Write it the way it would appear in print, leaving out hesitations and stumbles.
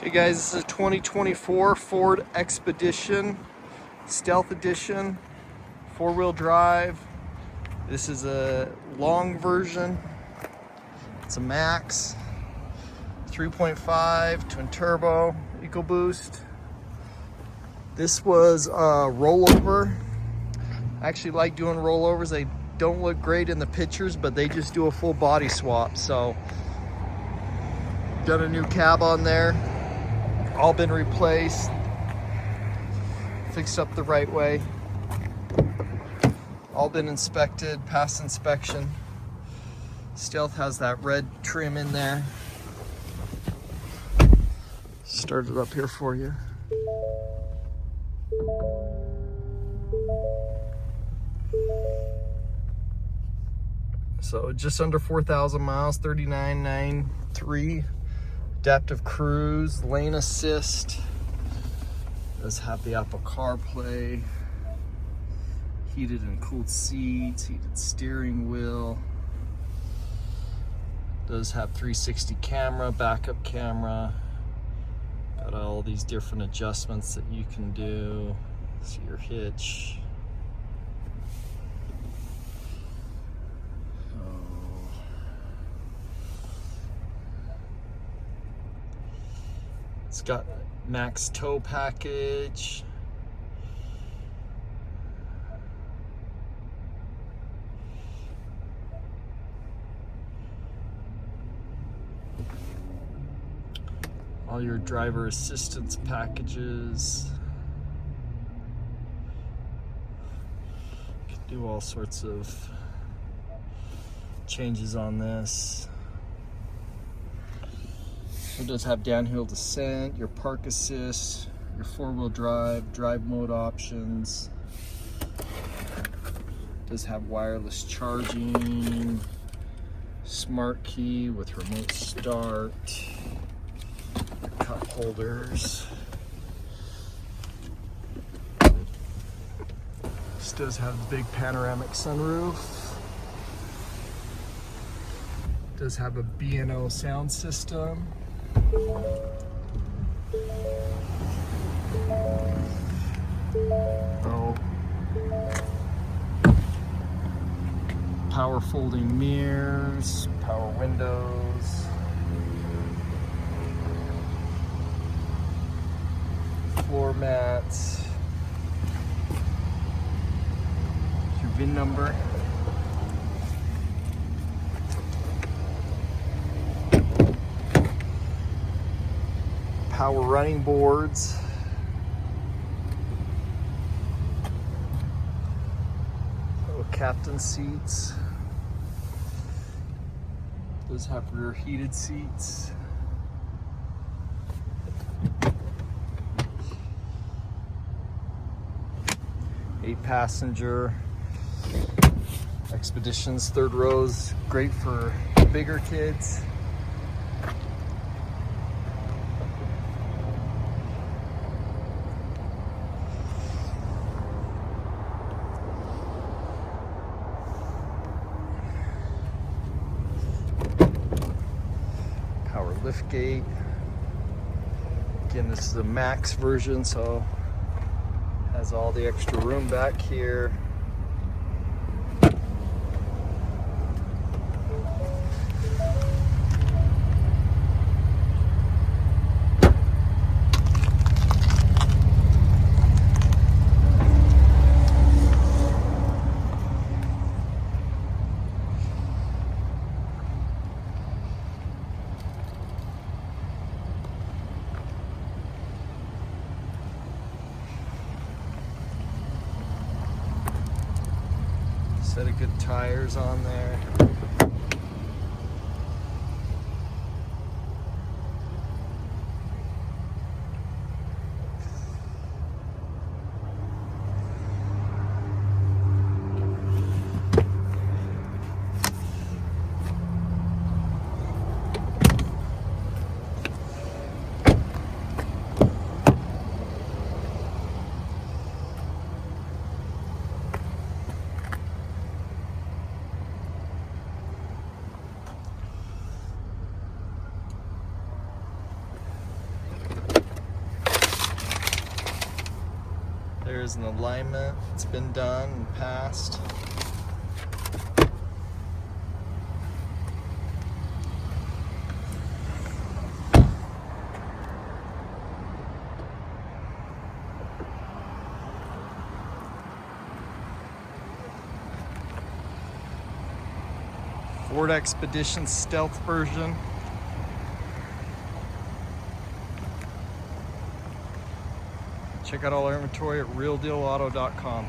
Hey guys, this is a 2024 Ford Expedition Stealth Edition, 4-wheel drive. This is a long version. It's a max, 3.5 twin turbo, EcoBoost. This was a rollover. I actually like doing rollovers. They don't look great in the pictures, but they just do a full body swap. So, got a new cab on there. All been replaced, fixed up the right way. All been inspected, passed inspection. Stealth has that red trim in there. Start it up here for you. So just under 4,000 miles, 39,993. Adaptive cruise, lane assist. Does have the Apple CarPlay. Heated and cooled seats, heated steering wheel. Does have 360 camera, backup camera. Got all these different adjustments that you can do. See your hitch. It's got max tow package. All your driver assistance packages. You can do all sorts of changes on this. It does have downhill descent, your park assist, your 4-wheel drive mode options. It does have wireless charging, smart key with remote start, cup holders. This does have the big panoramic sunroof. It does have a B&O sound system. Oh. Power folding mirrors, power windows. Floor mats. Your VIN number. Power running boards. Little captain seats. Does have rear heated seats. Eight passenger. Expeditions, third rows, great for bigger kids. Lift gate. Again, this is a max version, so has all the extra room back here. Set of good tires on there. is an alignment. It's been done and passed. Ford Expedition Stealth version. Check out all our inventory at realdealauto.com.